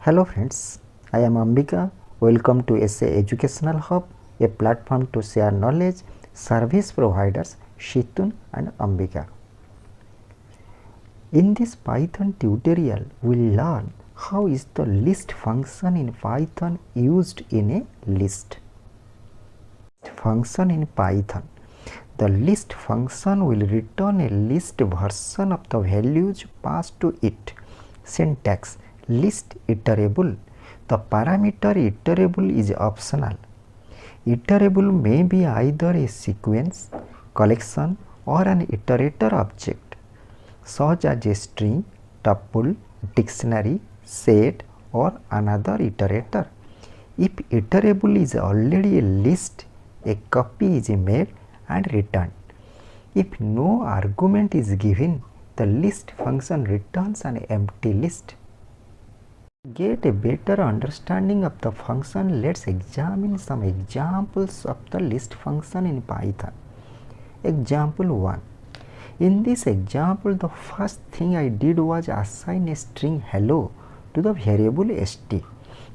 Hello friends, I am Ambika. Welcome to SA Educational Hub, a platform to share knowledge, service providers Situn and Ambika. In this Python tutorial, we will learn how is the list function in Python used in a list. Function in Python. The list function will return a list version of the values passed to it. Syntax: list iterable. The parameter iterable is optional. Iterable may be either a sequence, collection, or an iterator object, such as a string, tuple, dictionary, set, or another iterator. If iterable is already a list, a copy is made and returned. If no argument is given, the list function returns an empty list. To get a better understanding of the function, let's examine some examples of the list function in Python. Example 1. In this example, the first thing I did was assign a string hello to the variable st.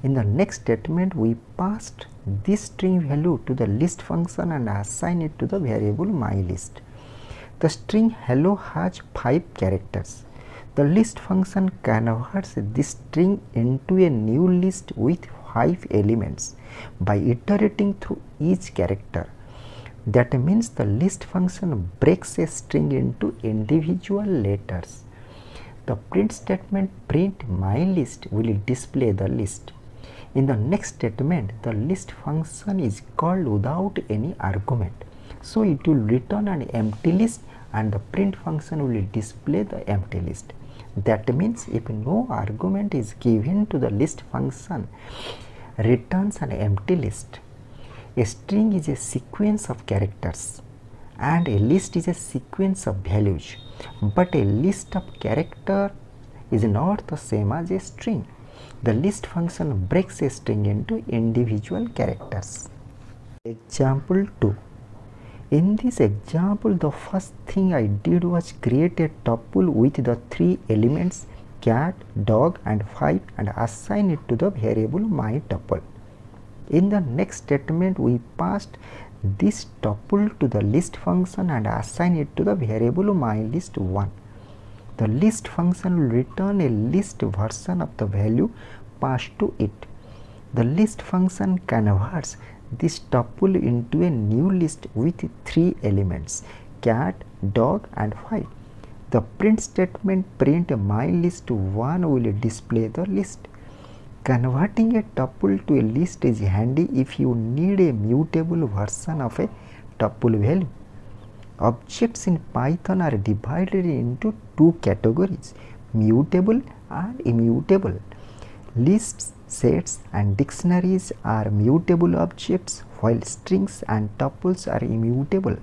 In the next statement, we passed this string value to the list function and assign it to the variable mylist. The string hello has 5 characters. The list function converts this string into a new list with 5 elements by iterating through each character. That means the list function breaks a string into individual letters. The print statement print mylist will display the list. In the next statement, the list function is called without any argument. So it will return an empty list and the print function will display the empty list. That means if no argument is given to the list function, returns an empty list. A string is a sequence of characters and a list is a sequence of values, but a list of characters is not the same as a string. The list function breaks a string into individual characters. Example 2. In this example, the first thing I did was create a tuple with the 3 elements cat, dog and 5 and assign it to the variable mytuple. In the next statement, we passed this tuple to the list function and assign it to the variable mylist1. The list function will return a list version of the value passed to it. The list function converts this tuple into a new list with 3 elements cat, dog and 5. The print statement print mylist1 will display the list. Converting a tuple to a list is handy if you need a mutable version of a tuple value. Objects in Python are divided into 2 categories, mutable and immutable. Lists, sets and dictionaries are mutable objects while strings and tuples are immutable.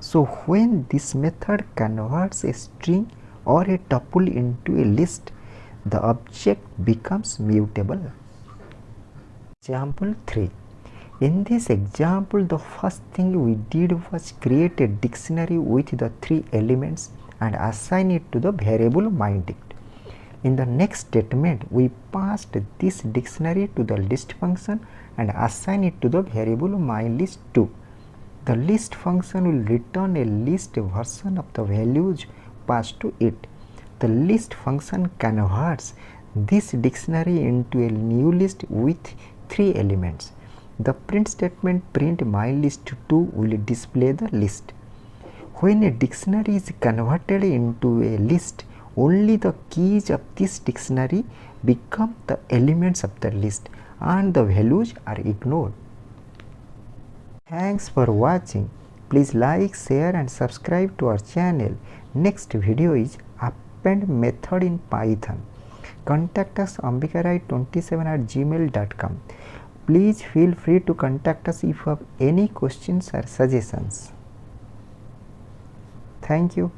So when this method converts a string or a tuple into a list, the object becomes mutable. Example 3. In this example, the first thing we did was create a dictionary with the 3 elements and assign it to the variable mydict. In the next statement, we passed this dictionary to the list function and assign it to the variable mylist2. The list function will return a list version of the values passed to it. The list function converts this dictionary into a new list with 3 elements. The print statement print mylist2 will display the list. When a dictionary is converted into a list, only the keys of this dictionary become the elements of the list and the values are ignored. Thanks for watching. Please like, share and subscribe to our channel. Next video is append method in Python. Contact us ambikarai27@gmail.com. Please feel free to contact us if you have any questions or suggestions. Thank you.